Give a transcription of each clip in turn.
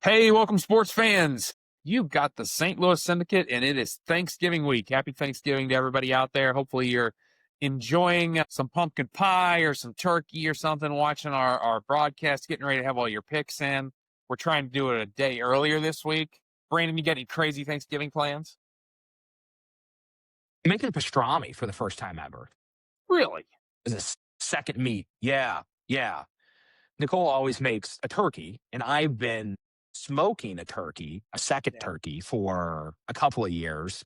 Hey, welcome, sports fans. You got the St. Louis Syndicate, and it is Thanksgiving week. Happy Thanksgiving to everybody out there. Hopefully, you're enjoying some pumpkin pie or some turkey or something, watching our broadcast, getting ready to have all your picks in. We're trying to do it a day earlier this week. Brandon, you got any crazy Thanksgiving plans? Making pastrami for the first time ever. Really? As a second meat. Yeah, yeah. Nicole always makes a turkey, and I've been smoking a turkey, a second Yeah. turkey, for a couple of years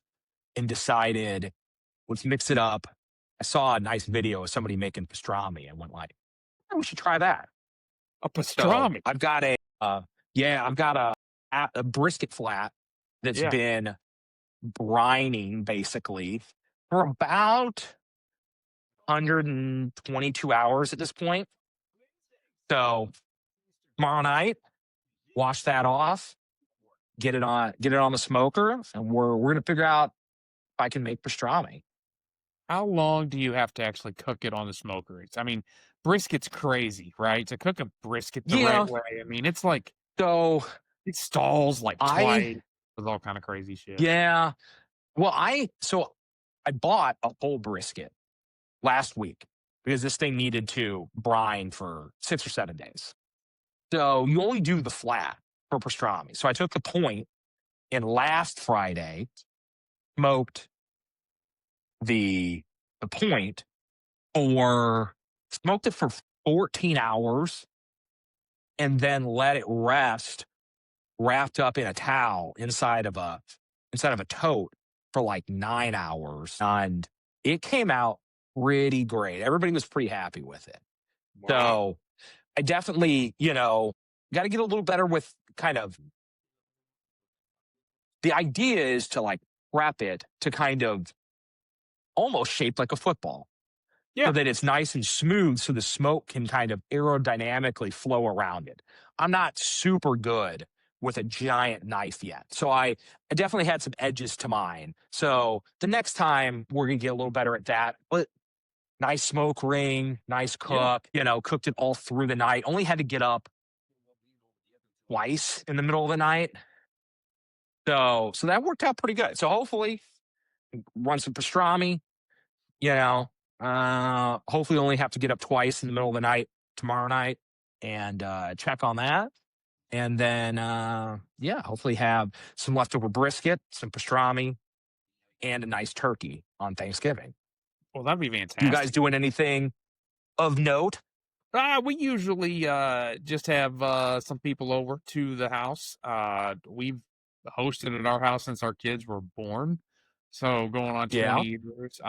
and decided, let's mix it up. I saw a nice video of somebody making pastrami and went like, "Oh, we should try that." A So pastrami. I've got I've got a brisket flat that's Yeah. been brining basically for about 122 hours at this point. So tomorrow night, wash that off, get it on the smoker, and we're gonna figure out if I can make pastrami. How long do you have to actually cook it on the smoker? I mean, brisket's crazy, right? To cook a brisket the right Yeah. way, I mean, it's like So it stalls like I twice with all kind of crazy shit. yeah. Well, I bought a whole brisket last week because this thing needed to brine for 6 or 7 days. So you only do the flat for pastrami. So I took the point and last Friday smoked the the point or smoked it for 14 hours and then let it rest wrapped up in a towel inside of a tote for like 9 hours. And it came out pretty great. Everybody was pretty happy with it. Wow. So I definitely, got to get a little better with kind of the idea is to like wrap it to kind of almost shaped like a football so Yeah. that it's nice and smooth so the smoke can kind of aerodynamically flow around it. I'm not super good with a giant knife yet. So I definitely had some edges to mine. So the next time we're going to get a little better at that. But nice smoke ring, nice Yeah. cook, cooked it all through the night. Only had to get up twice in the middle of the night. So that worked out pretty good. So hopefully run some pastrami, you know, hopefully only have to get up twice in the middle of the night tomorrow night and check on that. And then, hopefully have some leftover brisket, some pastrami, and a nice turkey on Thanksgiving. Well, that'd be You guys fantastic. doing anything of note? We usually just have some people over to the house. We've hosted at our house since our kids were born. So going on 20 Yeah. years.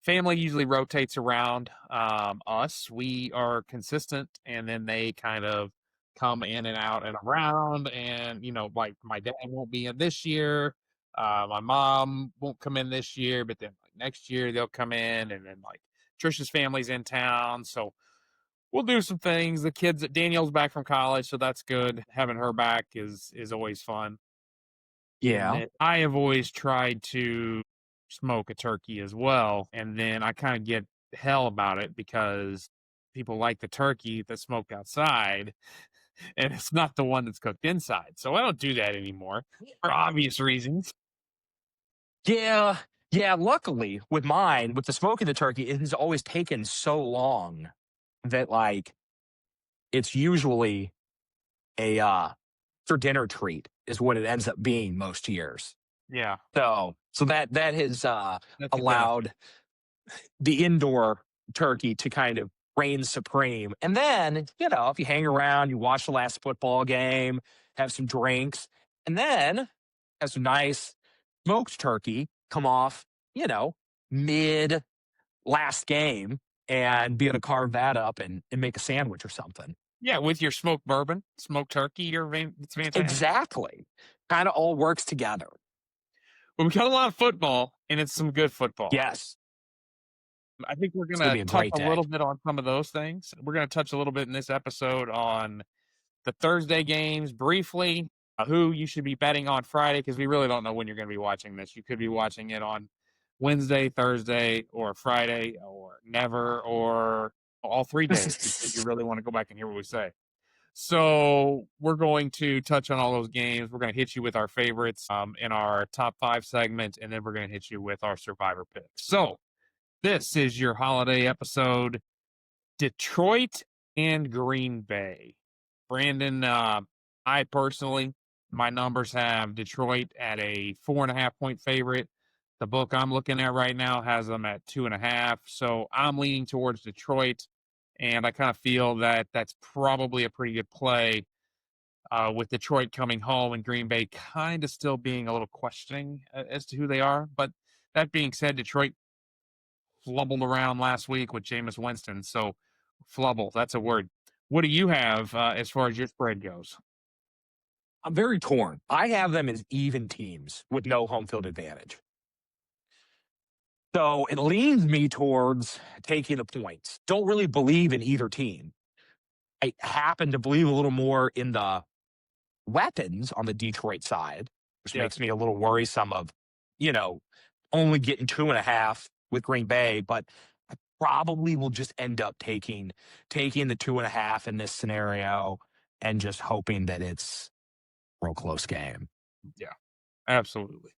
Family usually rotates around us. We are consistent, and then they kind of come in and out and around. And, like my dad won't be in this year. My mom won't come in this year, but then like next year they'll come in, and then like Trisha's family's in town. So we'll do some things. The kids, Danielle's back from college, so that's good. Having her back is always fun. And Yeah. then I have always tried to smoke a turkey as well, and then I kind of get hell about it because people like the turkey that's smoked outside, and it's not the one that's cooked inside. So I don't do that anymore for obvious reasons. Yeah. Yeah. Luckily, with mine, with the smoke of the turkey, it has always taken so long that, like, it's usually a for dinner treat is what it ends up being most years. Yeah, So that has that's a benefit. allowed the indoor turkey to kind of reign supreme. And then, if you hang around, you watch the last football game, have some drinks, and then have some nice smoked turkey come off, mid last game and be able to carve that up and make a sandwich or something. Yeah, with your smoked bourbon, smoked turkey, it's fantastic. Exactly. Kind of all works together. Well, we got a lot of football, and it's some good football. Yes. I think we're It's going to gonna be a touch great a day. little bit on some of those things. We're gonna touch a little bit in this episode on the Thursday games briefly, who you should be betting on Friday, because we really don't know when you're gonna be watching this. You could be watching it on Wednesday, Thursday, or Friday, or never, or all 3 days because you really want to go back and hear what we say. So we're going to touch on all those games. We're going to hit you with our favorites in our top 5 segment, and then we're going to hit you with our survivor picks. So this is your holiday episode, Detroit and Green Bay. Brandon, I personally, my numbers have Detroit at a 4.5 point favorite. The book I'm looking at right now has them at 2.5. So I'm leaning towards Detroit, and I kind of feel that that's probably a pretty good play. With Detroit coming home and Green Bay kind of still being a little questioning as to who they are. But that being said, Detroit flubbled around last week with Jameis Winston. So flubble, that's a word. What do you have as far as your spread goes? I'm very torn. I have them as even teams with no home field advantage. So it leans me towards taking the points. Don't really believe in either team. I happen to believe a little more in the weapons on the Detroit side, which Yeah. makes me a little worrisome of, you know, only getting 2.5 with Green Bay, but I probably will just end up taking the 2.5 in this scenario and just hoping that it's a real close game. Yeah, absolutely.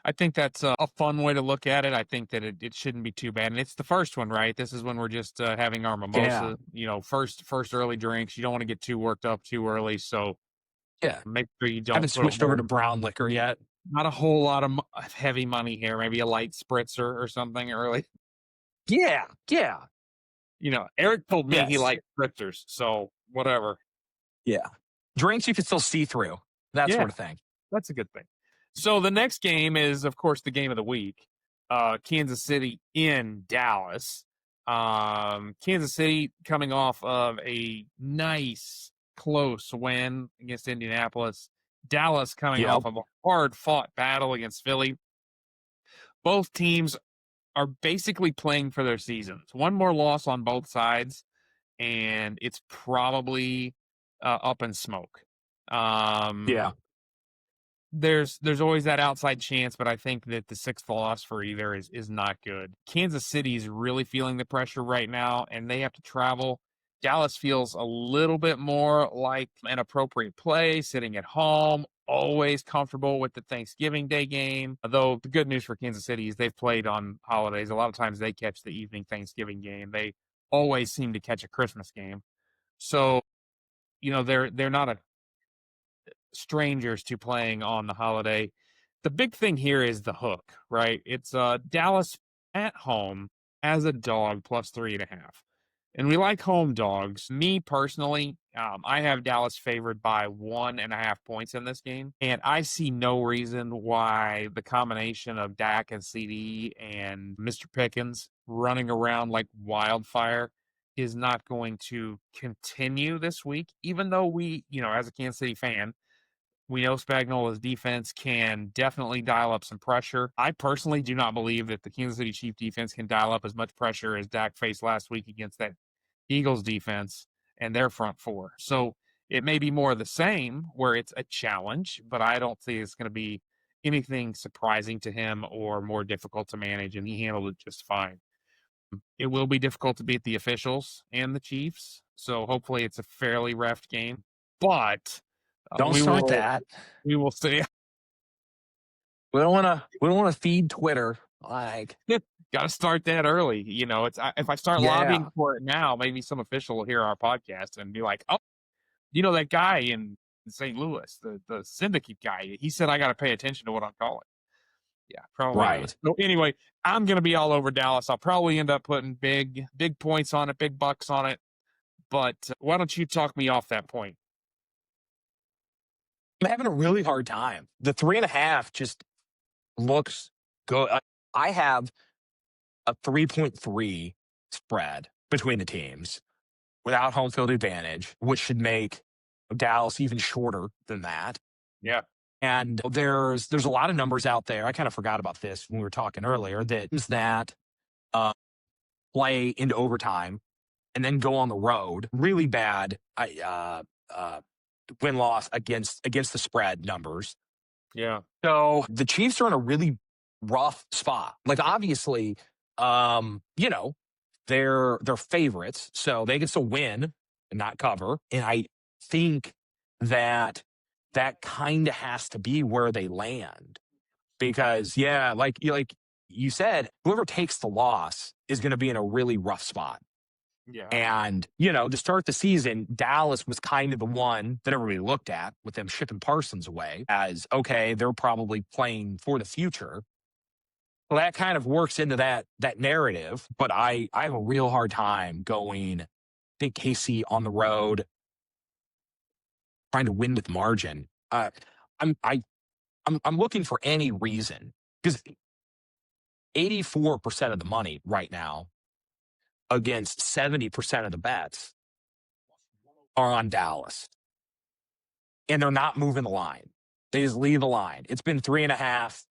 I think that's a fun way to look at it. I think that it shouldn't be too bad. And it's the first one, right? This is when we're just having our Yeah. mimosa, first early drinks. You don't want to get too worked up too early. So Yeah. make sure you don't Haven't put a switched over whole, to brown liquor yet. not a whole lot of heavy money here. Maybe a light spritzer or something early. Yeah. Yeah. Eric told me he Yes. liked spritzers. So whatever. Yeah. Drinks you can still see through, that Yeah, sort of thing. that's a good thing. So the next game is, of course, the game of the week. Kansas City in Dallas. Kansas City coming off of a nice close win against Indianapolis. Dallas coming Yep. off of a hard-fought battle against Philly. Both teams are basically playing for their seasons. One more loss on both sides, and it's probably up in smoke. Yeah. There's always that outside chance, but I think that the sixth loss for either is not good. Kansas City's really feeling the pressure right now, and they have to travel. Dallas feels a little bit more like an appropriate play, sitting at home, always comfortable with the Thanksgiving Day game. Though the good news for Kansas City is they've played on holidays. A lot of times they catch the evening Thanksgiving game. They always seem to catch a Christmas game. So, they're not a strangers to playing on the holiday. The big thing here is the hook, right? It's Dallas at home as a dog plus 3.5. And we like home dogs. Me personally, I have Dallas favored by 1.5 points in this game. And I see no reason why the combination of Dak and CD and Mr. Pickens running around like wildfire is not going to continue this week, even though we, as a Kansas City fan, we know Spagnuolo's defense can definitely dial up some pressure. I personally do not believe that the Kansas City Chiefs defense can dial up as much pressure as Dak faced last week against that Eagles defense and their front four. So it may be more of the same where it's a challenge, but I don't think it's going to be anything surprising to him or more difficult to manage, and he handled it just fine. It will be difficult to beat the officials and the Chiefs, so hopefully it's a fairly ref game. But Don't we start will that. we will see. We don't wanna feed Twitter. Like, Got to start that early. If I start yeah. lobbying for it now, maybe some official will hear our podcast and be like, "Oh, that guy in St. Louis, the Syndicate guy. He said I got to pay attention to what I'm calling." Yeah, probably not. Right. So anyway, I'm gonna be all over Dallas. I'll probably end up putting big points on it, big bucks on it. But why don't you talk me off that point? I'm having a really hard time. The 3.5 just looks good. I have a 3.3 spread between the teams without home field advantage, which should make Dallas even shorter than that. Yeah, And there's a lot of numbers out there. I kind of forgot about this when we were talking earlier that uh, play into overtime and then go on the road. Really bad win loss against the spread numbers. yeah, So the Chiefs are in a really rough spot. Like obviously, they're favorites, so they can still win and not cover. And I think that that kind of has to be where they land because, yeah, like you said, whoever takes the loss is going to be in a really rough spot. Yeah. And, to start the season, Dallas was kind of the one that everybody looked at with them shipping Parsons away as, okay, they're probably playing for the future. Well, that kind of works into that narrative, but I have a real hard time going, I think KC on the road trying to win with margin. I'm I I'm looking for any reason because 84% of the money right now against 70% of the bets are on Dallas, and they're not moving the line. They just leave the line. It's been 3.5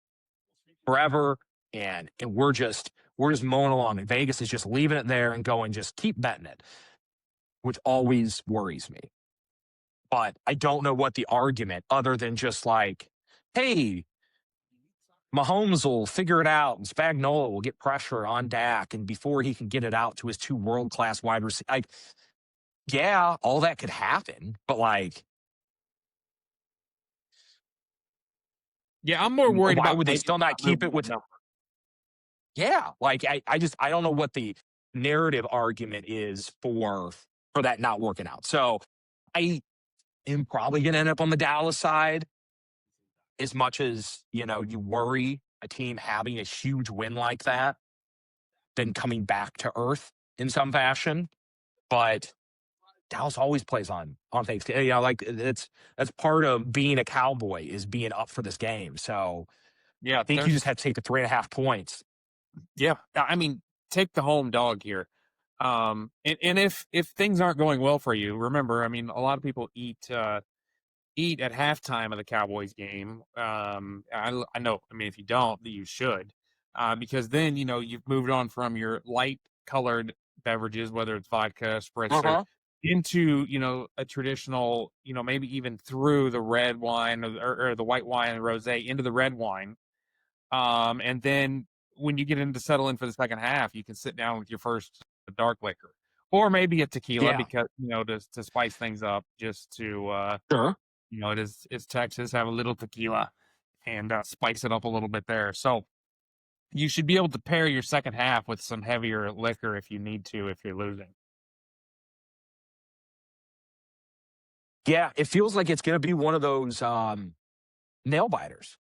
forever, and we're just mowing along. And Vegas is just leaving it there and going, just keep betting it, which always worries me. But I don't know what the argument other than just like, hey, Mahomes will figure it out and Spagnuolo will get pressure on Dak, and before he can get it out to his two world-class wide receivers, like, yeah, all that could happen, but like, Yeah, I'm more worried why about would they Vegas still not not keep moving it that with? number. Yeah, like I don't know what the narrative argument is for that not working out. So I am probably going to end up on the Dallas side as much as, you worry a team having a huge win like that, then coming back to earth in some fashion. But Dallas always plays on Thanksgiving. Like that's part of being a Cowboy is being up for this game. So Yeah, I think you just have to take the 3.5 points. yeah. I mean, take the home dog here. And if things aren't going well for you, remember, I mean, a lot of people eat at halftime of the Cowboys game. I know. I mean, if you don't, you should, because then you've moved on from your light colored beverages, whether it's vodka, spritzer, Uh-huh. into a traditional, maybe even through the red wine or the white wine and rosé into the red wine. And then when you get into settle in for the second half, you can sit down with your first dark liquor, or maybe a tequila Yeah, because to spice things up, just to sure. it's Texas, have a little tequila and spice it up a little bit there. So you should be able to pair your second half with some heavier liquor if you need to, if you're losing. Yeah, it feels like it's going to be one of those nail biters.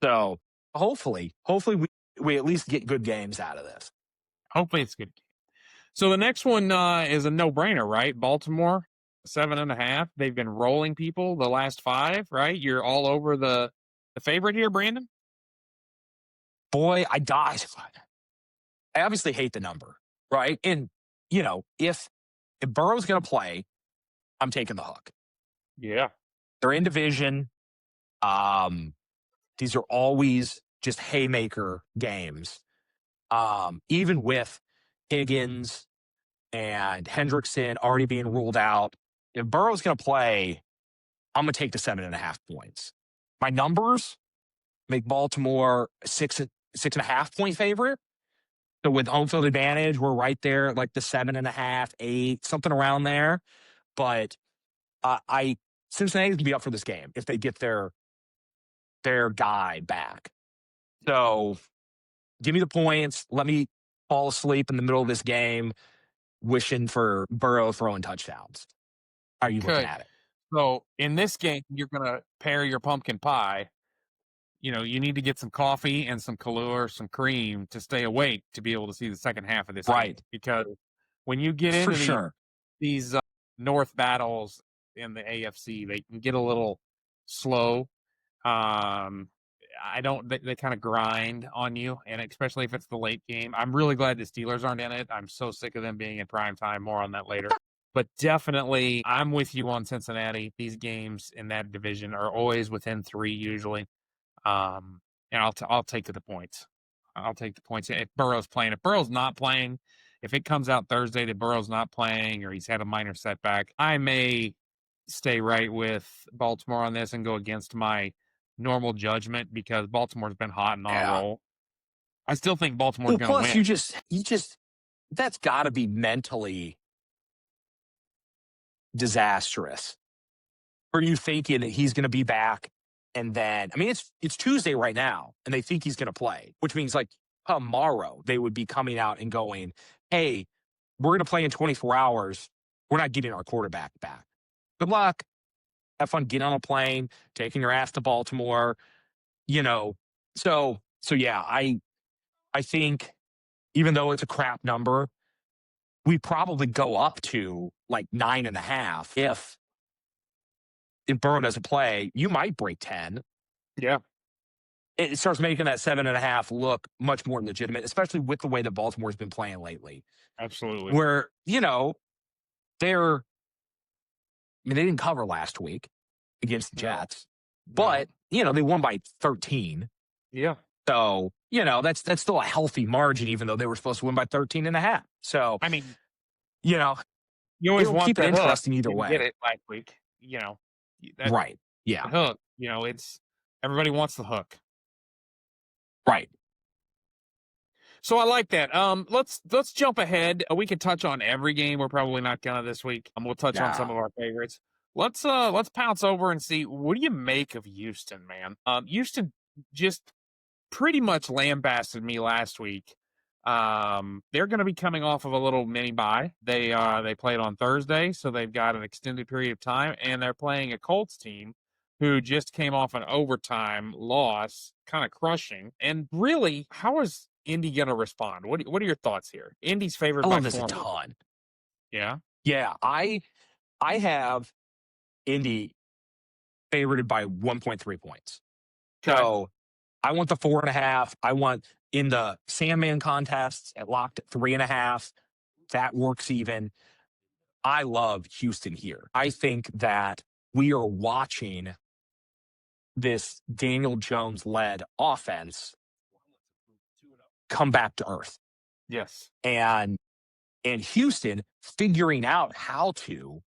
So hopefully we at least get good games out of this. Hopefully it's good. So the next one is a no-brainer, right? Baltimore, 7.5. They've been rolling people the last 5, right? You're all over the favorite here, Brandon? Boy, I died. I obviously hate the number, right? And if Burrow's going to play, I'm taking the hook. Yeah. They're in division. Um, these are always just haymaker games. Even with Higgins and Hendrickson already being ruled out, if Burrow's going to play, I'm going to take the 7.5 points. My numbers make Baltimore a 6.5 point favorite. So with home field advantage, we're right there, like the 7.5, 8, something around there. But I Cincinnati's gonna be up for this game if they get their guy back. So give me the points. Let me fall asleep in the middle of this game, wishing for Burrow throwing touchdowns. How are you looking Okay. at it? So in this game, you're gonna pair your pumpkin pie. You need to get some coffee and some Kahlua or some cream to stay awake to be able to see the second half of this game. Right, Because when you get for into sure. these North battles in the AFC, they can get a little slow. Um, I don't. They kind of grind on you, and especially if it's the late game. I'm really glad the Steelers aren't in it. I'm so sick of them being in prime time. More on that later. But definitely, I'm with you on Cincinnati. These games in that division are always within 3 usually. Um, and I'll take the points. I'll take the points if Burrow's playing. If Burrow's not playing, if it comes out Thursday that Burrow's not playing or he's had a minor setback, I may stay right with Baltimore on this and go against my normal judgment because Baltimore's been hot and on a Yeah. roll. I still think Baltimore's Well, going to plus win. you just that's got to be mentally disastrous Or are you thinking that he's going to be back? And then, I mean, it's Tuesday right now, and they think he's going to play, which means like tomorrow they would be coming out and going, "Hey, we're going to play in 24 hours. We're not getting our quarterback back. Good luck. Have fun getting on a plane, taking your ass to Baltimore." You know, so yeah, I think even though it's a crap number, we probably go up to like 9.5 if Burrow doesn't play. You might break 10. Yeah, It starts making that 7.5 look much more legitimate, especially with the way that Baltimore's been playing lately. absolutely. Where, they're, I mean, they didn't cover last week against the No, Jets, no. but, they won by 13. Yeah. So, that's still a healthy margin, even though they were supposed to win by 13.5. So, I mean, you know, you always it'll want keep it the hook. interesting either Didn't get way. it last week. That Right. Yeah. hook. It's everybody wants the hook. Right. So I like that. Let's jump ahead. We can touch on every game. We're probably not gonna this week. We'll touch on some Yeah. of our favorites. Let's pounce over and see what do you make of Houston, man? Houston just pretty much lambasted me last week. They're going to be coming off of a little mini bye. They played on Thursday, so they've got an extended period of time, and they're playing a Colts team who just came off an overtime loss, kind of crushing. And really, how is Indy going to respond? What are your thoughts here? Indy's favored I by love this a 4. ton. Yeah. Yeah. I have Indy favored by 1.3 points. Okay. So I want the 4.5. I want in the Sandman contests at locked at 3.5. That works even. I love Houston here. I think that we are watching this Daniel Jones led offense come back to earth. Yes. And Houston figuring out how to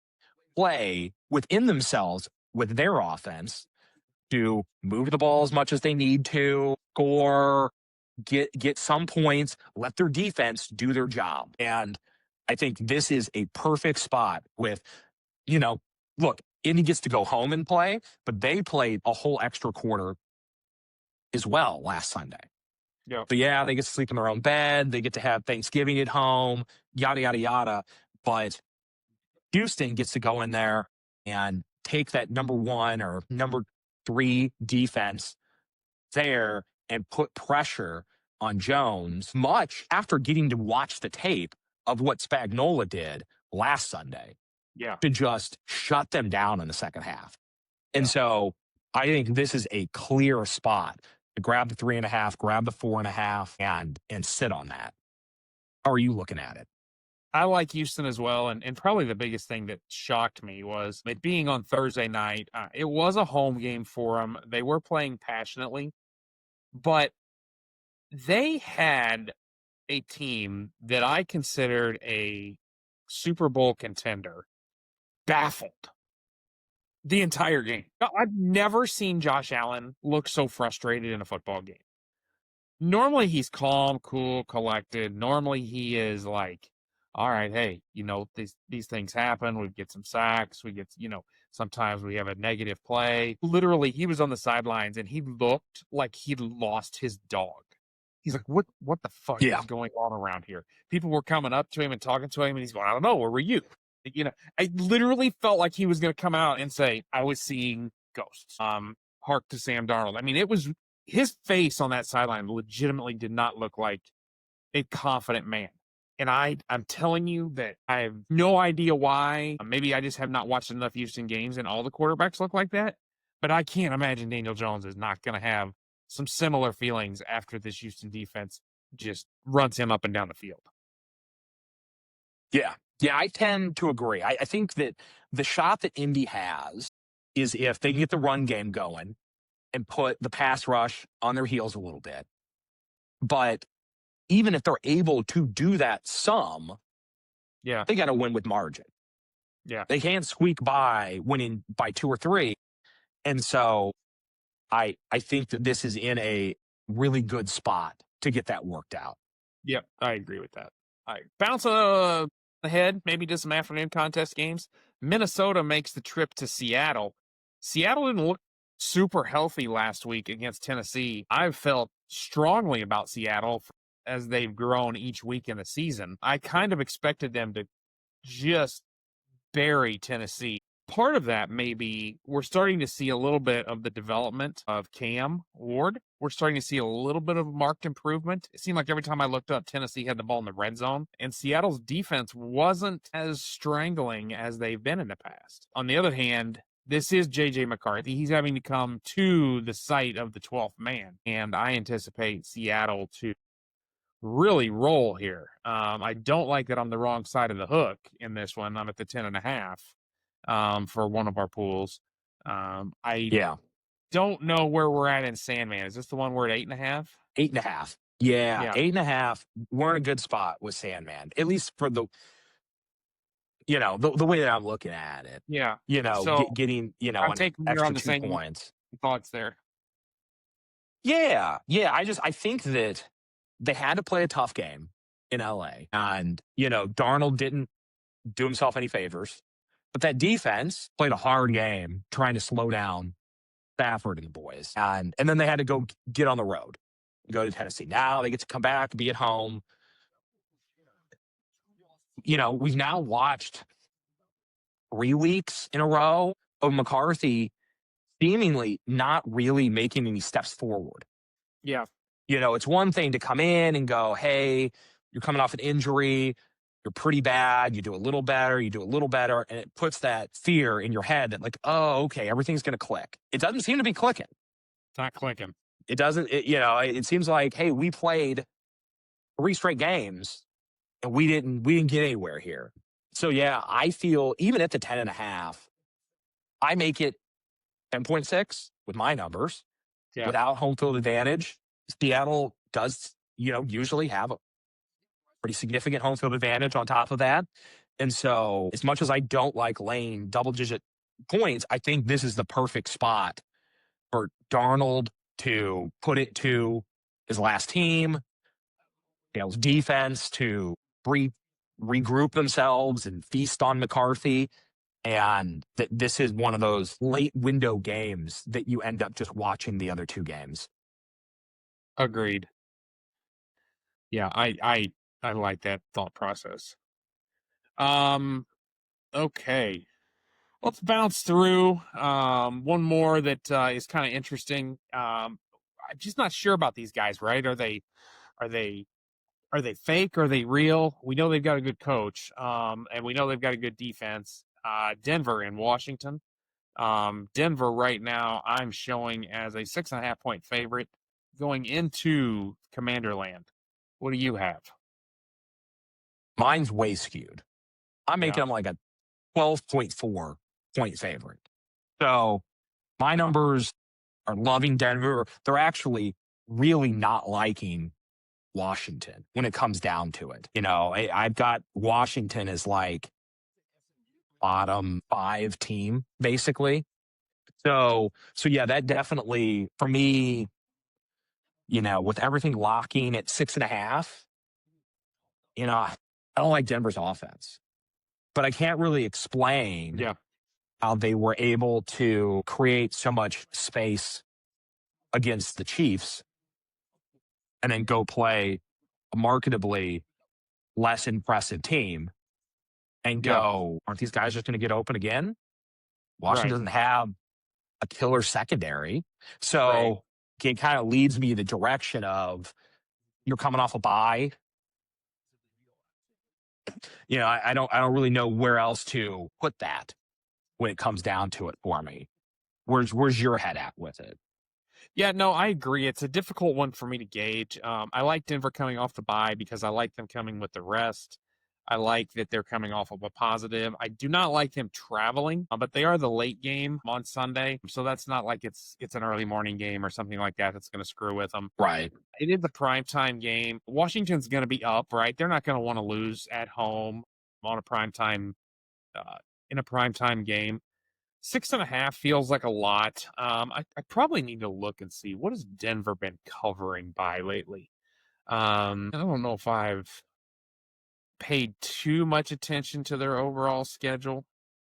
play within themselves with their offense to move the ball as much as they need to, score, get some points, let their defense do their job. And I think this is a perfect spot with, look, Indy gets to go home and play, but they played a whole extra quarter as well last Sunday. Yeah. So yeah, they get to sleep in their own bed, they get to have Thanksgiving at home, yada yada yada. But Houston gets to go in there and take that number 1 or number 3 defense there and put pressure on Jones, much after getting to watch the tape of what Spagnuolo did last Sunday Yeah. to just shut them down in the second half. And Yeah. so I think this is a clear spot to grab the 3.5, grab the 4.5, and sit on that. How are you looking at it? I like Houston as well, and probably the biggest thing that shocked me was it being on Thursday night. It was a home game for them. They were playing passionately, but they had a team that I considered a Super Bowl contender baffled the entire game. I've never seen Josh Allen look so frustrated in a football game. Normally he's calm, cool, collected. Normally he is like, all right, hey, these things happen. We get some sacks. We get, sometimes we have a negative play. Literally, he was on the sidelines and he looked like he'd lost his dog. He's like, what the fuck Yeah. is going on around here? People were coming up to him and talking to him, and he's going, I don't know, where were you? I literally felt like he was going to come out and say, I was seeing ghosts. Hark to Sam Darnold. I mean, it was his face on that sideline legitimately did not look like a confident man. And I'm telling you that I have no idea why. Maybe I just have not watched enough Houston games and all the quarterbacks look like that. But I can't imagine Daniel Jones is not going to have some similar feelings after this Houston defense just runs him up and down the field. Yeah. Yeah, I tend to agree. I think that the shot that Indy has is if they can get the run game going and put the pass rush on their heels a little bit. But even if they're able to do that some, Yeah. they got to win with margin. Yeah. They can't squeak by winning by 2 or 3. And so I think that this is in a really good spot to get that worked out. Yep. I agree with that. All right. Bounce ahead, maybe to some afternoon contest games. Minnesota makes the trip to Seattle. Seattle didn't look super healthy last week against Tennessee. I've felt strongly about Seattle as they've grown each week in the season. I kind of expected them to just bury Tennessee. Part of that may be we're starting to see a little bit of the development of Cam Ward. We're starting to see a little bit of marked improvement. It seemed like every time I looked up, Tennessee had the ball in the red zone, and Seattle's defense wasn't as strangling as they've been in the past. On the other hand, this is J.J. McCarthy. He's having to come to the site of the 12th man, and I anticipate Seattle to really roll here. I don't like that I'm the wrong side of the hook in this one. I'm at the 10.5 for one of our pools. I Yeah. don't know where we're at in Sandman. Is this the one we're at 8.5? 8.5. Yeah, Yeah. 8.5. We're in a good spot with Sandman, at least for the way that I'm looking at it. Yeah. Getting, I'm an taking you're extra on the 2 same points. thoughts there. Yeah. Yeah. I think that they had to play a tough game in LA. And, Darnold didn't do himself any favors. But that defense played a hard game trying to slow down Stafford and the boys. And then they had to go get on the road, go to Tennessee. Now they get to come back, be at home. We've now watched 3 weeks in a row of McCarthy seemingly not really making any steps forward. Yeah. It's one thing to come in and go, hey, you're coming off an injury. You're pretty bad. You do a little better. You do a little better. And it puts that fear in your head that, like, oh, okay, everything's going to click. It doesn't seem to be clicking. It's not clicking. It doesn't, it seems like, hey, we played 3 straight games and we didn't get anywhere here. So, yeah, I feel even at the 10.5, I make it 10.6 with my numbers. Yeah. Without home field advantage. Seattle does, usually have a pretty significant home field advantage on top of that. And so, as much as I don't like laying double-digit points, I think this is the perfect spot for Darnold to put it to his last team, Seattle's defense to regroup themselves and feast on McCarthy. And that this is one of those late window games that you end up just watching the other 2 games. Agreed. Yeah, I like that thought process. Okay. Let's bounce through one more that is kind of interesting. I'm just not sure about these guys, right? Are they are they fake? Are they real? We know they've got a good coach, and we know they've got a good defense. Denver and Washington. Denver right now, I'm showing as a 6.5 point favorite going into Commanderland. What do you have? Mine's way skewed. I'm making Yeah, them like a 12.4 point favorite. So my numbers are loving Denver. They're actually really not liking Washington when it comes down to it. I've got Washington as like bottom 5 team, basically. So yeah, that definitely for me, with everything locking at 6.5, I don't like Denver's offense, but I can't really explain yeah, how they were able to create so much space against the Chiefs and then go play a marketably less impressive team and yeah. go, aren't these guys just going to get open again? Washington Right, doesn't have a killer secondary. right. So it kind of leads me the direction of you're coming off a bye. I don't really know where else to put that when it comes down to it for me. Where's your head at with it? Yeah, no, I agree. It's a difficult one for me to gauge. I like Denver coming off the bye because I like them coming with the rest. I like that they're coming off of a positive. I do not like them traveling, but they are the late game on Sunday, so that's not like it's an early morning game or something like that that's going to screw with them. Right. It is a primetime game. Washington's going to be up, right? They're not going to want to lose at home on a primetime in a primetime game. 6.5 feels like a lot. I probably need to look and see what has Denver been covering by lately. I don't know if I've paid too much attention to their overall schedule.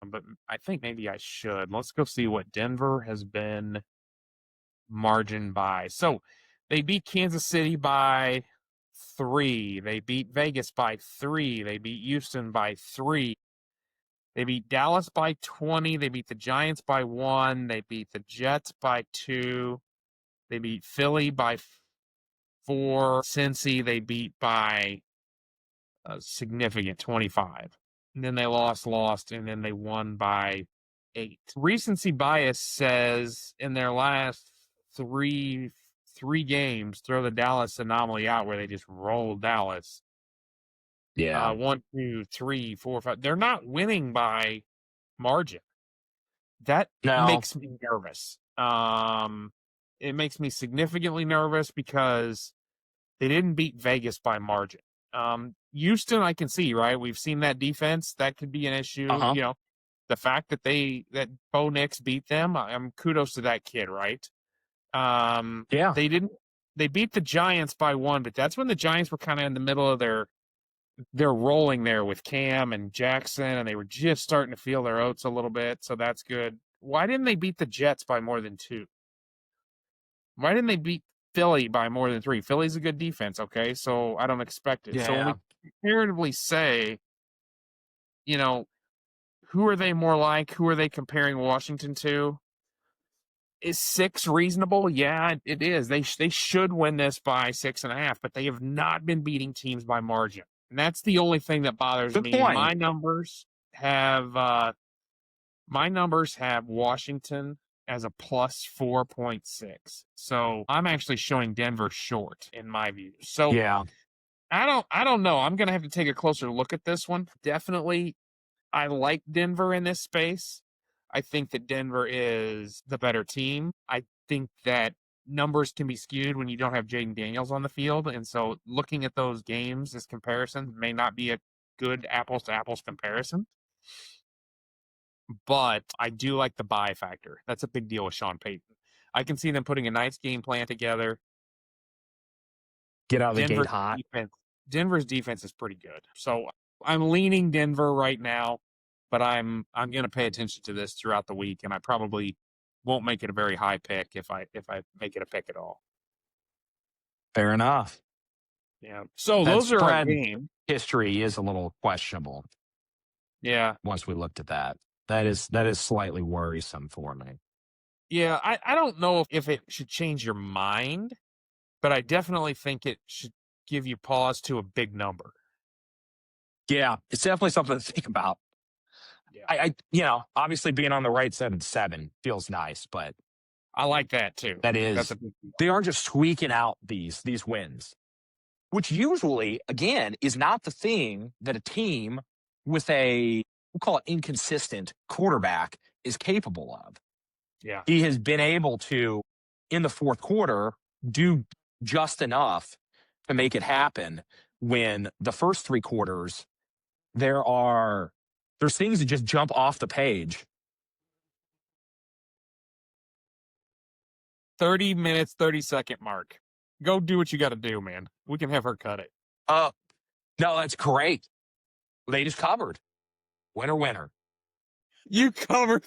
but I think maybe I should. Let's go see what Denver has been margin by. So they beat Kansas City by 3. They beat Vegas by 3. They beat Houston by 3. They beat Dallas by 20. They beat the Giants by 1. They beat the Jets by 2. They beat Philly by 4. Cincy, they beat by a significant 25. And then they lost, and then they won by 8. Recency bias says in their last three games, throw the Dallas anomaly out where they just rolled Dallas. Yeah. 1, 2, 3, 4, 5. They're not winning by margin. That makes me nervous. It makes me significantly nervous because they didn't beat Vegas by margin. Houston, I can see, right? We've seen that defense. That could be an issue. Uh-huh. You know, the fact that Bo Nix beat them, kudos to that kid, right? Yeah. They beat the Giants by 1, but that's when the Giants were kind of in the middle of their rolling there with Cam and Jackson, and they were just starting to feel their oats a little bit, so that's good. Why didn't they beat the Jets by more than 2? Why didn't they beat Philly by more than 3? Philly's a good defense, okay? So I don't expect it. Yeah. So when we comparatively say, you know, who are they more like? Who are they comparing Washington to? Is 6 reasonable? Yeah, it is. They should win this by 6.5, but they have not been beating teams by margin. And that's the only thing that bothers Good me. point. My numbers have Washington as a plus 4.6. So I'm actually showing Denver short in my view. So Yeah. I don't know. I'm gonna have to take a closer look at this one. Definitely I like Denver in this space. I think that Denver is the better team. I think that numbers can be skewed when you don't have Jaden Daniels on the field. And so looking at those games as comparisons may not be a good apples to apples comparison. But I do like the buy factor. That's a big deal with Sean Payton. I can see them putting a nice game plan together. Get out of the gate hot. Denver's defense is pretty good. So I'm leaning Denver right now, but I'm going to pay attention to this throughout the week, and I probably won't make it a very high pick if I make it a pick at all. Fair enough. Yeah. So those are our game. History is a little questionable. Yeah. Once we looked at that, that is slightly worrisome for me. Yeah, I don't know if it should change your mind, but I definitely think it should give you pause to a big number. Yeah, it's definitely something to think about. Yeah. I obviously being on the right side of 7 feels nice, but I like that too. That's a big deal. They aren't just squeaking out these wins, which usually, again, is not the thing that a team with we'll call it inconsistent quarterback is capable of. Yeah. He has been able to, in the fourth quarter, do just enough to make it happen when the first 3 quarters, there's things that just jump off the page. 30 minutes, 30-second mark. Go do what you got to do, man. We can have her cut it. No, that's great. They just covered. Winner. You covered.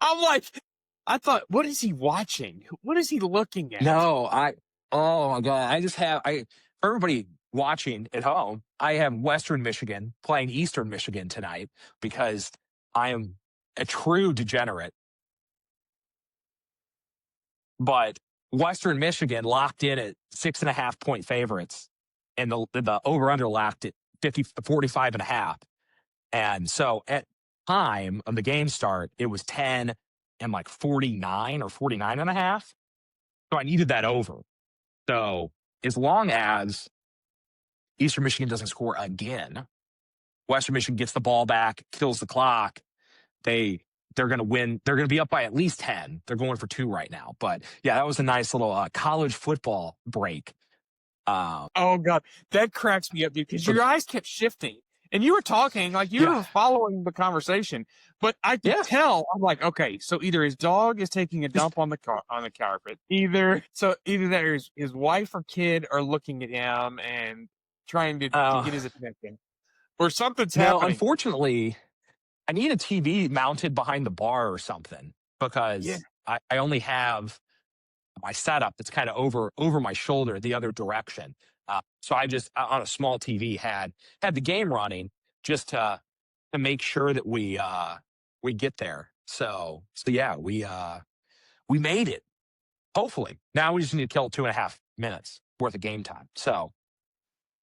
I'm like, I thought, what is he watching? What is he looking at? No, oh my God. I just have, for everybody watching at home, I have Western Michigan playing Eastern Michigan tonight because I am a true degenerate. But Western Michigan locked in at 6.5 point favorites, and the over-under locked at 45.5. And so at time of the game start, it was 10 and like 49 or 49.5. So I needed that over. So as long as Eastern Michigan doesn't score again, Western Michigan gets the ball back, kills the clock, they're going to win. They're going to be up by at least 10. They're going for 2 right now. But yeah, that was a nice little college football break. Oh God, that cracks me up, dude, because your eyes kept shifting and you were talking like you were following the conversation, but I could tell. I'm like, okay, so either his dog is taking a dump on the carpet, either that his wife or kid are looking at him and trying to get his attention, or something's happening. Unfortunately, I need a TV mounted behind the bar or something Yeah. because I only have my setup that's kind of over my shoulder the other direction. So I just on a small TV had the game running just to make sure that we get there. So yeah, we made it. Hopefully, now we just need to kill 2.5 minutes worth of game time. So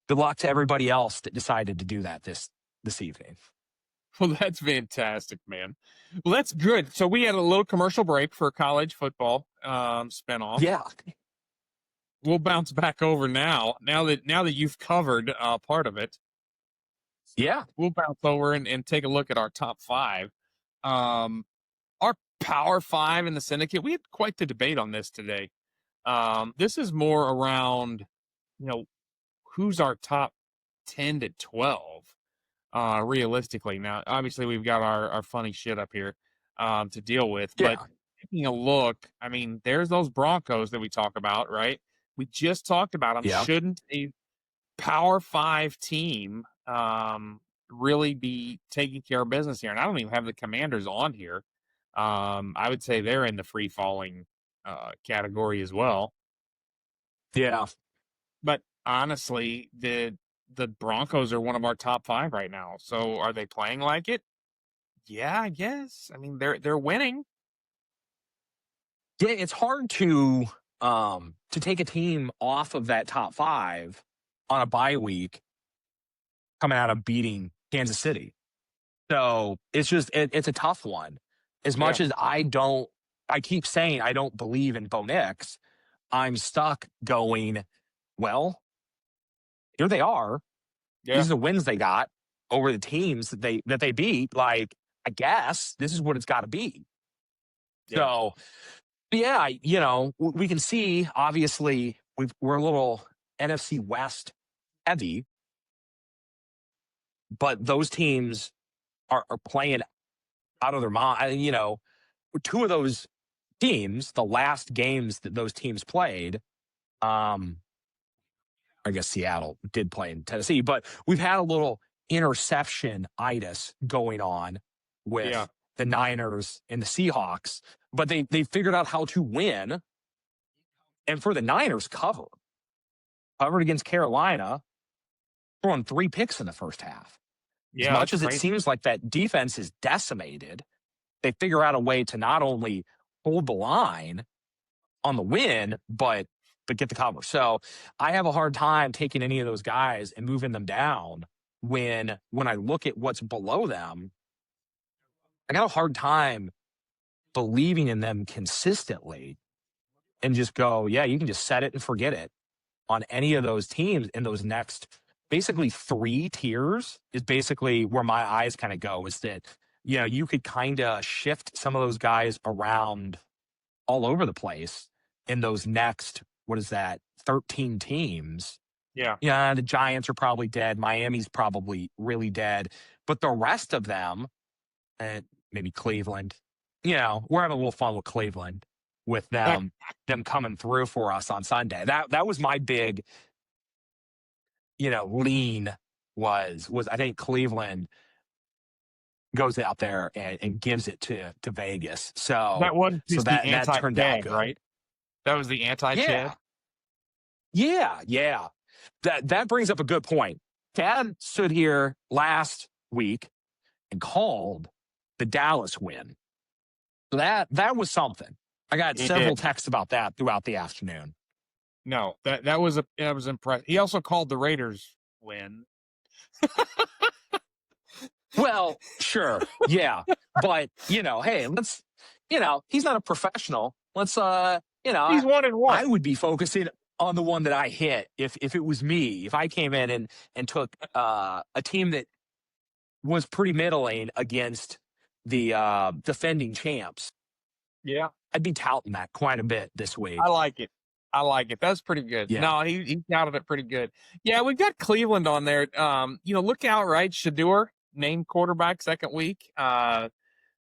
good luck to everybody else that decided to do that this evening. Well, that's fantastic, man. Well, that's good. So we had a little commercial break for college football spinoff. Yeah, We'll bounce back over now. Now that you've covered part of it, yeah, we'll bounce over and take a look at our top five. Um, our power five in the syndicate. We had quite the debate on this today. This is more around, you know, who's our top 10 to 12 realistically. Now, obviously, we've got our funny shit up here to deal with, but yeah, taking a look, I mean, there's those Broncos that we talk about, right? We just talked about them. yeah. Shouldn't a Power Five team really be taking care of business here? And I don't even have the Commanders on here. I would say they're in the free falling category as well. Yeah. But honestly, the Broncos are one of our top five right now. So are they playing like it? Yeah, I guess. I mean, they're winning. Yeah, it's hard to take a team off of that top five on a bye week coming out of beating Kansas City. So it's just it's a tough one. As Yeah, much as I keep saying I don't believe in Bo Nix, I'm stuck going, well, here they are. yeah, These are the wins they got over the teams that they beat. Like, I guess this is what it's got to be. yeah, So yeah, we can see obviously we're a little NFC West heavy, but those teams are playing out of their mind. Two of those teams, the last games that those teams played, um, I guess Seattle did play in Tennessee, but we've had a little interception itis going on yeah, with the Niners and the Seahawks, but they figured out how to win. And for the Niners, covered against Carolina, throwing 3 picks in the first half. As yeah. much That's as it crazy. seems like that defense is decimated, they figure out a way to not only hold the line on the win, but get the cover. So I have a hard time taking any of those guys and moving them down when I look at what's below them. I got a hard time believing in them consistently and just go, yeah, you can just set it and forget it on any of those teams in those next basically 3 tiers is basically where my eyes kind of go is that, you could kind of shift some of those guys around all over the place in those next, what is that, 13 teams. Yeah, Yeah, the Giants are probably dead. Miami's probably really dead. But the rest of them, and maybe Cleveland, we're having a little fun with Cleveland with them coming through for us on Sunday. That was my big, lean was I think Cleveland goes out there and gives it to Vegas. So that wasn't so just the that turned out anti-Chad, good. right? That was the Yeah. anti-Chad. Yeah. That brings up a good point. Chad stood here last week and called the Dallas win. So that was something. I got He several did. texts about that throughout the afternoon. No, that was impressive. He also called the Raiders win. Well, sure. Yeah. But, hey, he's not a professional. Let's He's 1-1. I would be focusing on the one that I hit if it was me. If I came in and took a team that was pretty middling against the defending champs, Yeah, I'd be touting that quite a bit this I week. like it. I like it. That's pretty good. Yeah. No, he counted it pretty good. Yeah, we've got Cleveland on there. Look out, right? Shador named quarterback second week. I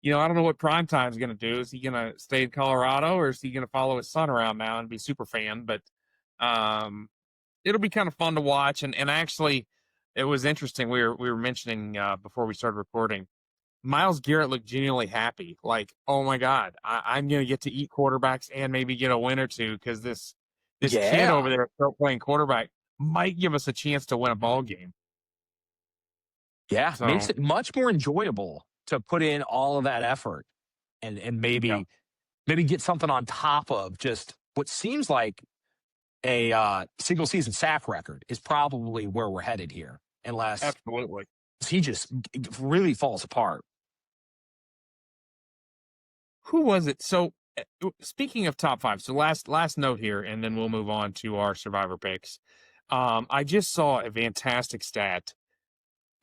don't know what Primetime's going to do. Is he going to stay in Colorado or is he going to follow his son around now and be super fan? But it'll be kind of fun to watch. And actually, it was interesting. We were mentioning before we started recording. Miles Garrett looked genuinely happy. Like, oh my God, I'm gonna get to eat quarterbacks and maybe get a win or two because this kid Yeah. over there playing quarterback might give us a chance to win a ball game. Yeah. Makes So it much more enjoyable to put in all of that effort and yeah, maybe get something on top of just what seems like a single season sack record is probably where we're headed here, unless absolutely. he just really falls apart. Who was it? So speaking of top five, so last note here, and then we'll move on to our survivor picks. I just saw a fantastic stat.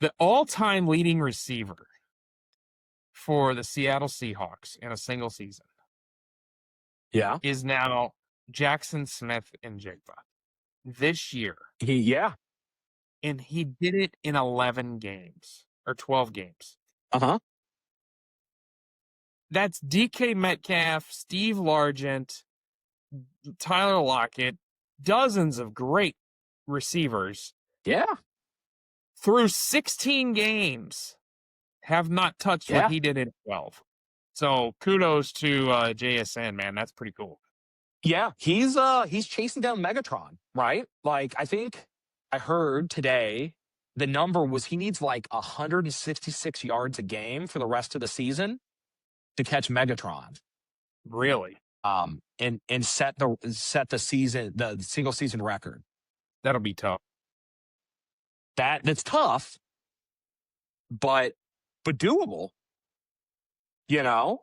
The all-time leading receiver for the Seattle Seahawks in a single season Yeah. is now Jackson Smith and Jigba this year. Yeah. And he did it in 11 games or 12 games. Uh-huh. That's DK Metcalf, Steve Largent, Tyler Lockett, dozens of great receivers Yeah. through 16 games have not touched what Yeah. he did in 12. So kudos to JSN, man. That's pretty cool. Yeah. He's chasing down Megatron, right? Like, I think I heard today the number was he needs like 166 yards a game for the rest of the season to catch Megatron. Really? And set the single season record. That'll be tough. That's tough, but doable. You know,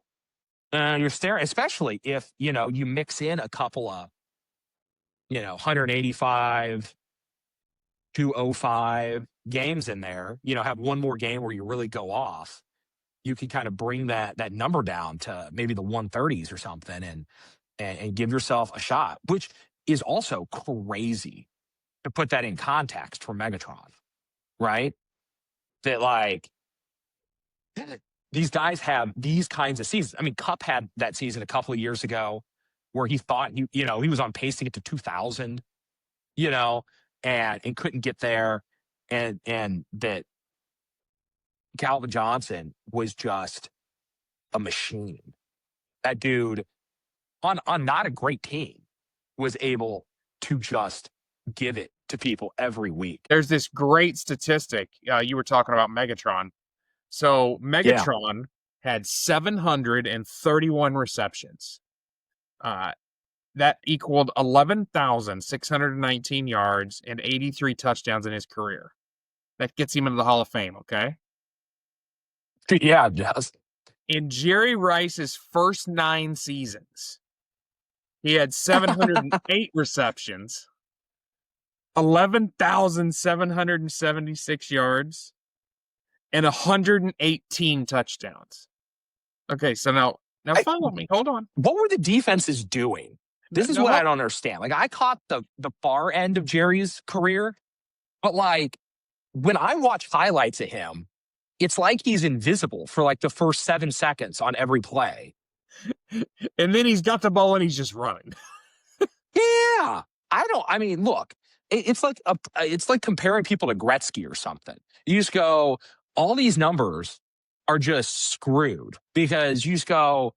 you're staring, especially if you mix in a couple of 185, 205 games in there. Have one more game where you really go off. You can kind of bring that number down to maybe the 130s or something, and give yourself a shot, which is also crazy to put that in context for Megatron, right? That like these guys have these kinds of seasons. I mean, Cup had that season a couple of years ago where he thought he was on pace to get to 2,000, and couldn't get there, and that Calvin Johnson was just a machine. That dude on not a great team was able to just give it to people every week. There's this great statistic. You were talking about Megatron. So Yeah. Megatron had 731 receptions. That equaled 11,619 yards and 83 touchdowns in his career. That gets him into the Hall of Fame, okay? Yeah, it does. In Jerry Rice's first 9 seasons, he had 708 receptions, 11,776 yards, and 118 touchdowns. Okay, so now follow me. Hold on. What were the defenses doing? This is what I don't understand. Like, I caught the far end of Jerry's career, but like when I watch highlights of him, it's like he's invisible for like the first 7 seconds on every play. And then he's got the ball and he's just running. Yeah. I mean, look, it's like comparing people to Gretzky or something. You just go, all these numbers are just screwed because you just go,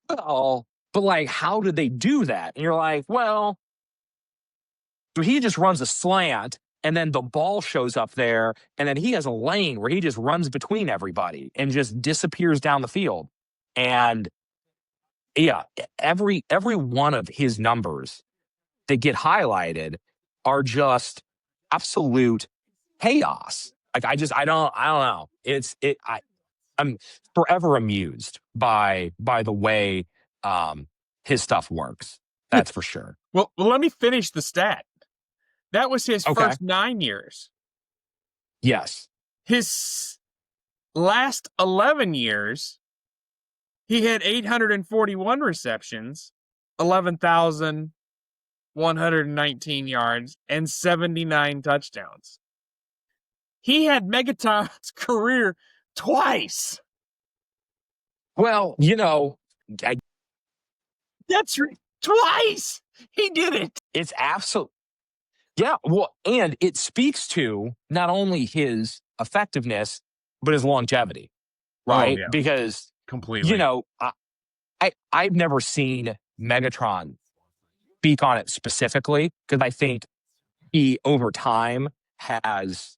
well, but like, how did they do that? And you're like, well, so he just runs a slant and then the ball shows up there and then he has a lane where he just runs between everybody and just disappears down the field. And yeah, every one of his numbers that get highlighted are just absolute chaos. Like, I don't know. I'm forever amused by the way his stuff works. That's for sure. Well, let me finish the stat. That was his Okay. first 9 years. Yes. His last 11 years, he had 841 receptions, 11,119 yards, and 79 touchdowns. He had Megatron's career twice. Well, That's twice. He did it. it's absolute. Yeah. Well, and it speaks to not only his effectiveness, but his longevity. Oh right? yeah, Because, you completely. know, I've never seen Megatron speak on it specifically because I think he over time has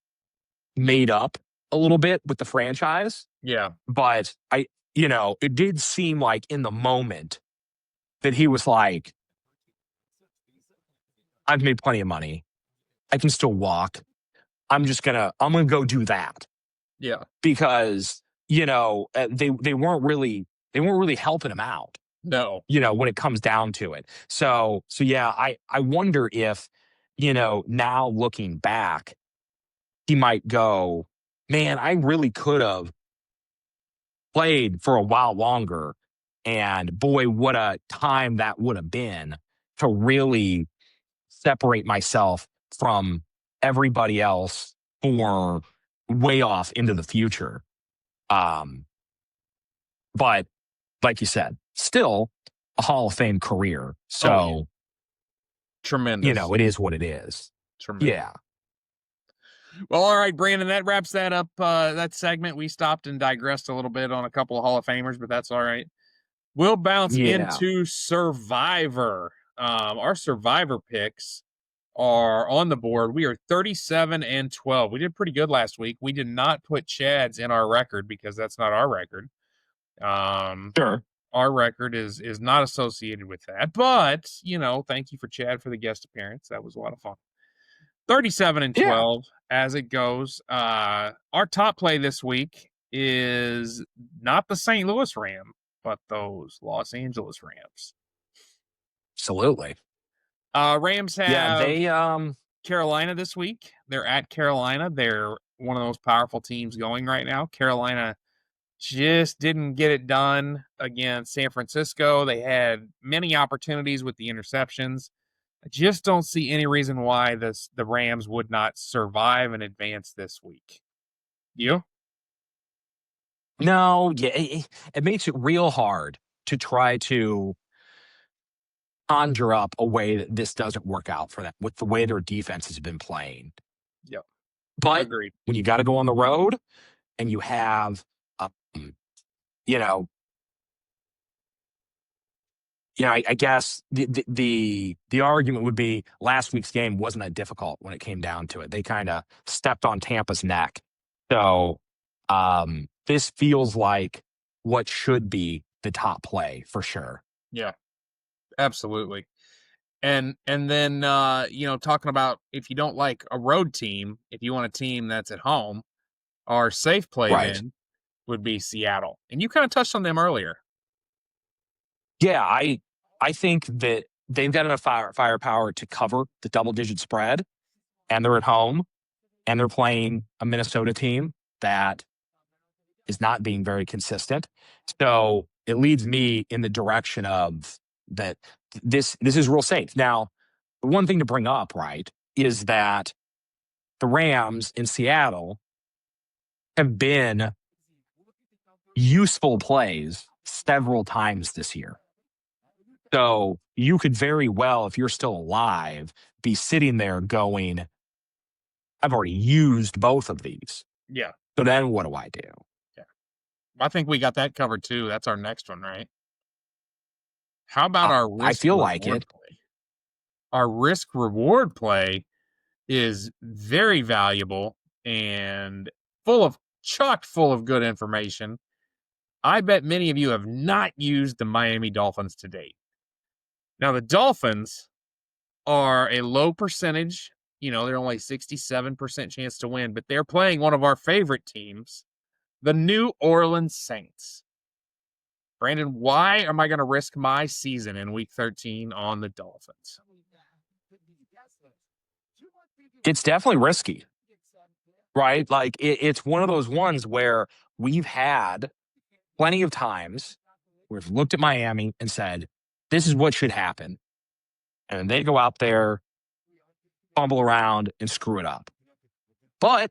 made up a little bit with the franchise. Yeah. But it did seem like in the moment that he was like, I've made plenty of money. I can still walk. I'm gonna go do that Yeah. because they weren't really helping him out. No. When it comes down to it. So yeah, I wonder if now looking back, he might go, man, I really could have played for a while longer, and boy, what a time that would have been to really separate myself from everybody else for way off into the future. Um, but like you said, still a Hall of Fame career. Oh yeah. So, Tremendous. it is what it is. Tremendous. Yeah. Well, all right, Brandon, that wraps that up. That segment. We stopped and digressed a little bit on a couple of Hall of Famers, but that's all right. We'll bounce Yeah. into Survivor. Our Survivor picks are on the board. We are 37-12. We did pretty good last week. We did not put Chad's in our record because that's not our record. Sure. Our record is not associated with that. But, thank you for Chad for the guest appearance. That was a lot of fun. 37 and Yeah. 12 as it goes. Our top play this week is not the St. Louis Ram, but those Los Angeles Rams. Absolutely. Rams Yeah. have They, Carolina this week. They're at Carolina. They're one of those powerful teams going right now. Carolina just didn't get it done against San Francisco. They had many opportunities with the interceptions. I just don't see any reason why the Rams would not survive and advance this week. You? no, yeah, it makes it real hard to try to conjure up a way that this doesn't work out for them with the way their defense has been playing. Yep. But Agreed. when you got to go on the road and you have, um, you know, I guess the argument would be last week's game wasn't that difficult when it came down to it. They kind of stepped on Tampa's neck. So this feels like what should be the top play for sure. Yeah, absolutely. And then talking about if you don't like a road team, if you want a team that's at home, our safe play Right. then would be Seattle. And you kind of touched on them earlier. Yeah, I think that they've got enough firepower to cover the double digit spread, and they're at home, and they're playing a Minnesota team that is not being very consistent. So it leads me in the direction of that this is real safe. Now, the one thing to bring up, right, is that the Rams in Seattle have been useful plays several times this year. So you could very well, if you're still alive, be sitting there going, I've already used both of these. Yeah. So then what do I do? Yeah. I think we got that covered too. That's our next one, right? How about our I risk feel like reward it. play? Our risk reward play is very valuable and chock full of good information. I bet many of you have not used the Miami Dolphins to date. Now, the Dolphins are a low percentage. They're only 67% chance to win, but they're playing one of our favorite teams, the New Orleans Saints. Brandon, why am I going to risk my season in week 13 on the Dolphins? It's definitely risky, right? Like it's one of those ones where we've had plenty of times where we've looked at Miami and said, this is what should happen. And they go out there, fumble around, and screw it up. But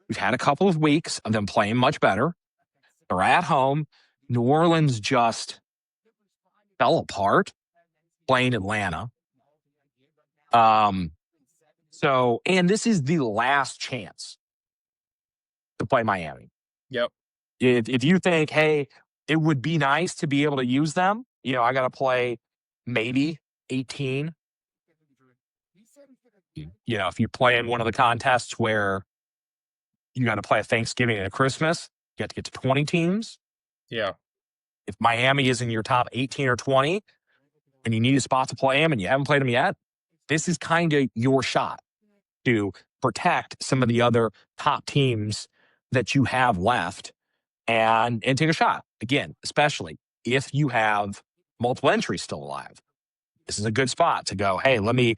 we've had a couple of weeks of them playing much better. They're at home. New Orleans just fell apart playing Atlanta. And this is the last chance to play Miami. Yep. If you think, hey, it would be nice to be able to use them, I got to play maybe 18. If you play in one of the contests where you got to play a Thanksgiving and a Christmas, you have to get to 20 teams. Yeah. If Miami is in your top 18 or 20 and you need a spot to play them and you haven't played them yet, this is kind of your shot to protect some of the other top teams that you have left and take a shot. Again, especially if you have multiple entries still alive. This is a good spot to go, hey, let me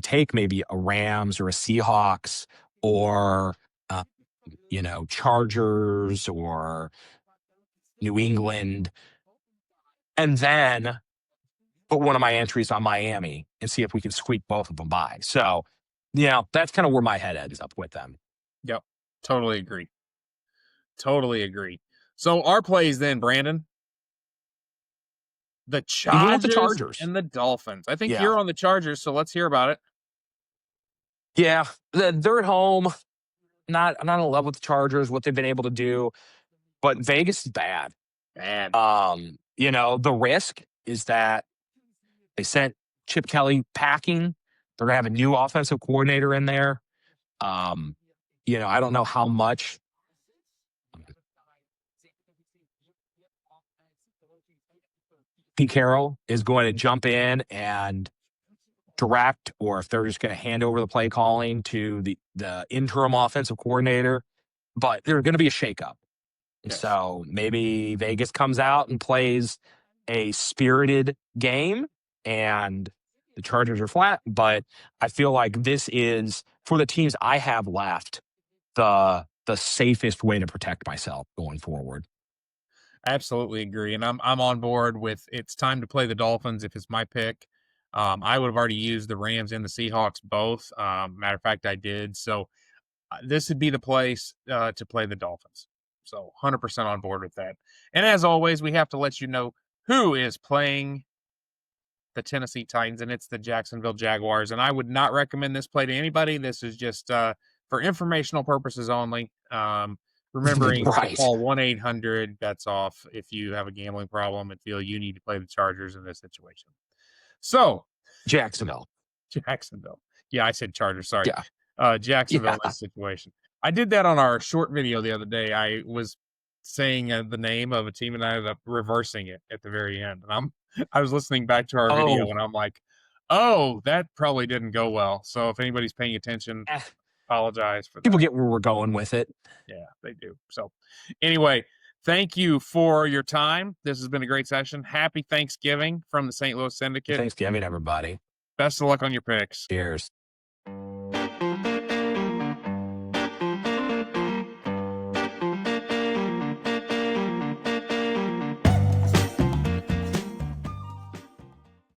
take maybe a Rams or a Seahawks or Chargers or New England, and then put one of my entries on Miami and see if we can squeak both of them by. So, that's kind of where my head ends up with them. Yep. Totally agree. Totally agree. So our plays then, Brandon. The Even with the Chargers Chargers. and the Dolphins. I think Yeah. you're on the Chargers, so let's hear about it. Yeah, they're at home. Not in love with the Chargers, what they've been able to do, but Vegas is bad. Bad. The risk is that they sent Chip Kelly packing. They're gonna have a new offensive coordinator in there. I don't know how much Pete Carroll is going to jump in and direct, or if they're just going to hand over the play calling to the interim offensive coordinator. But there's going to be a shakeup. Yes. So maybe Vegas comes out and plays a spirited game and the Chargers are flat. But I feel like this is, for the teams I have left, the safest way to protect myself going forward. I absolutely agree. And I'm on board with it's time to play the Dolphins if it's my pick. I would have already used the Rams and the Seahawks both. Matter of fact, I did. So this would be the place to play the Dolphins. So 100% on board with that. And as always, we have to let you know who is playing the Tennessee Titans, and it's the Jacksonville Jaguars. And I would not recommend this play to anybody. This is just for informational purposes only. Remembering to Right. call 1-800-BETS-OFF if you have a gambling problem and feel you need to play the Chargers in this situation. So, Jacksonville. Yeah, I said Chargers. Sorry. Yeah. Jacksonville in this situation. I did that on our short video the other day. I was saying the name of a team and I ended up reversing it at the very end. And I was listening back to our video and I'm like, oh, that probably didn't go well. So if anybody's paying attention, apologize for that. People get where we're going with it. Yeah, they do. So anyway, thank you for your time. This has been a great session. Happy Thanksgiving from the St. Louis Syndicate. Thanksgiving, everybody. Best of luck on your picks. Cheers.